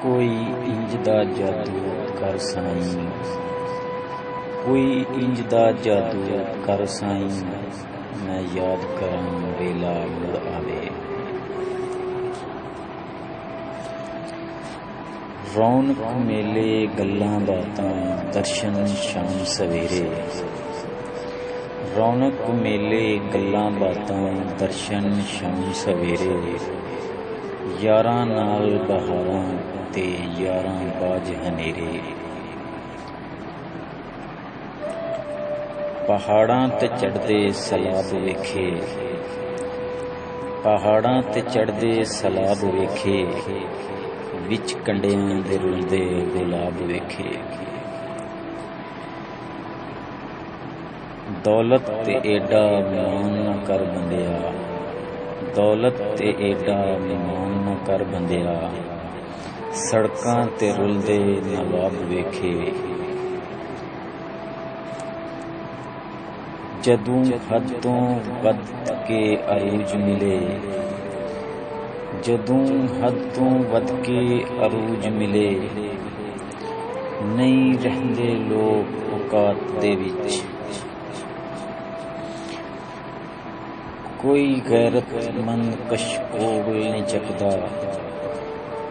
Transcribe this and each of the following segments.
कोई इंज दा जादू कर साईं, कोई इंज दा जादू कर साईं, मैं याद करां वेला मुड़ आवे। रौनक मेले गल्लां बातां दर्शन शाम सवेरे, रौनक मेले गल्लां बातां दर्शन शाम सवेरे। यारां नाल बहारां ते यारां बाज हनेरे, पहाड़ां ते चढ़दे सलाब वेखे, पहाड़ां ते चढ़दे सलाब वेखे, विच कंडियां दे रुलदे गुलाब वेखे। दौलत ते एडा मान न कर बंदिया, दौलत ते एडा मान न कर बंदिया, सड़कां ते रुलदे नवाब वेखे। जदों हद तों वध के अरूज मिले, जदों हद तों वध के अरूज मिले, नहीं रहिंदे लोग औकात दे विच। कोई गैरतमंद कशकोल नहीं चकदा,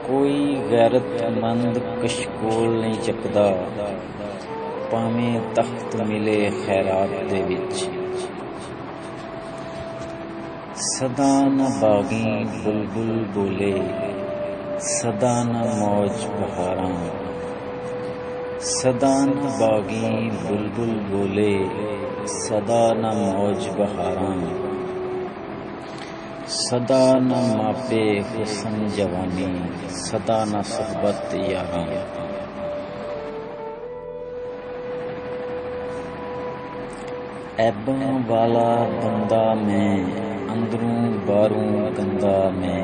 कोई गैरतमंद कशकोल नहीं चकदा, भावें तख्त मिले खैरात दे विच। सदा न बागी बुलबुल बोले, सदा न मौज बहारां, सदा न बागी बुलबुल बोले, सदा न मौज बहारां, सदा न मापे हुस्न जवानी, सदा न सोहबत यारां। ऐबां वाला बंदा मैं अंदरों बाहरों गंदा मैं,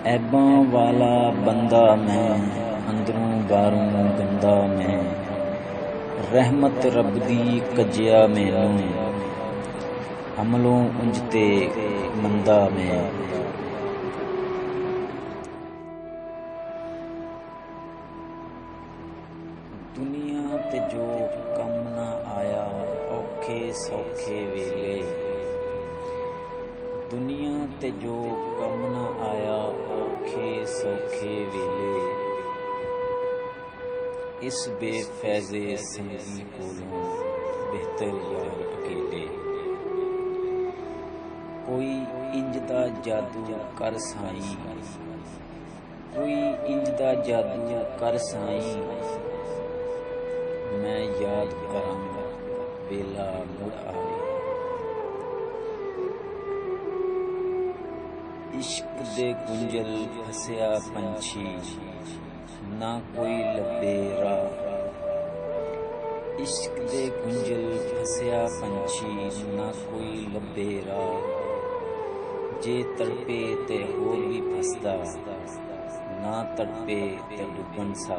ऐबां वाला बंदा मैं अंदरों बाहरों गंदा मैं। रहमत रब दी कज्जिया मैनूं, अमलों उंज ते मंदा मैं। दुनिया ते जो कम ना आया औखे सौखे वेले, दुनिया ते जो कम ना आया औखे सौखे वेले। इस बेफैज़े संगी कोलों बेहतर यार अकेले। कोई इंज दा जादू कर साईं, कोई इंज दा जादू कर साईं, मैं याद करां वेला मुड़ आवे। इश्क दे गुंजल फसिया पंछी, ना कोई लब्बे राह। इश्क दे गुंजल फसिया पंछी, ना कोई लब्बे राह। जे तड़पे ते होर भी फसदा, ना तड़पे ते डुबन सा।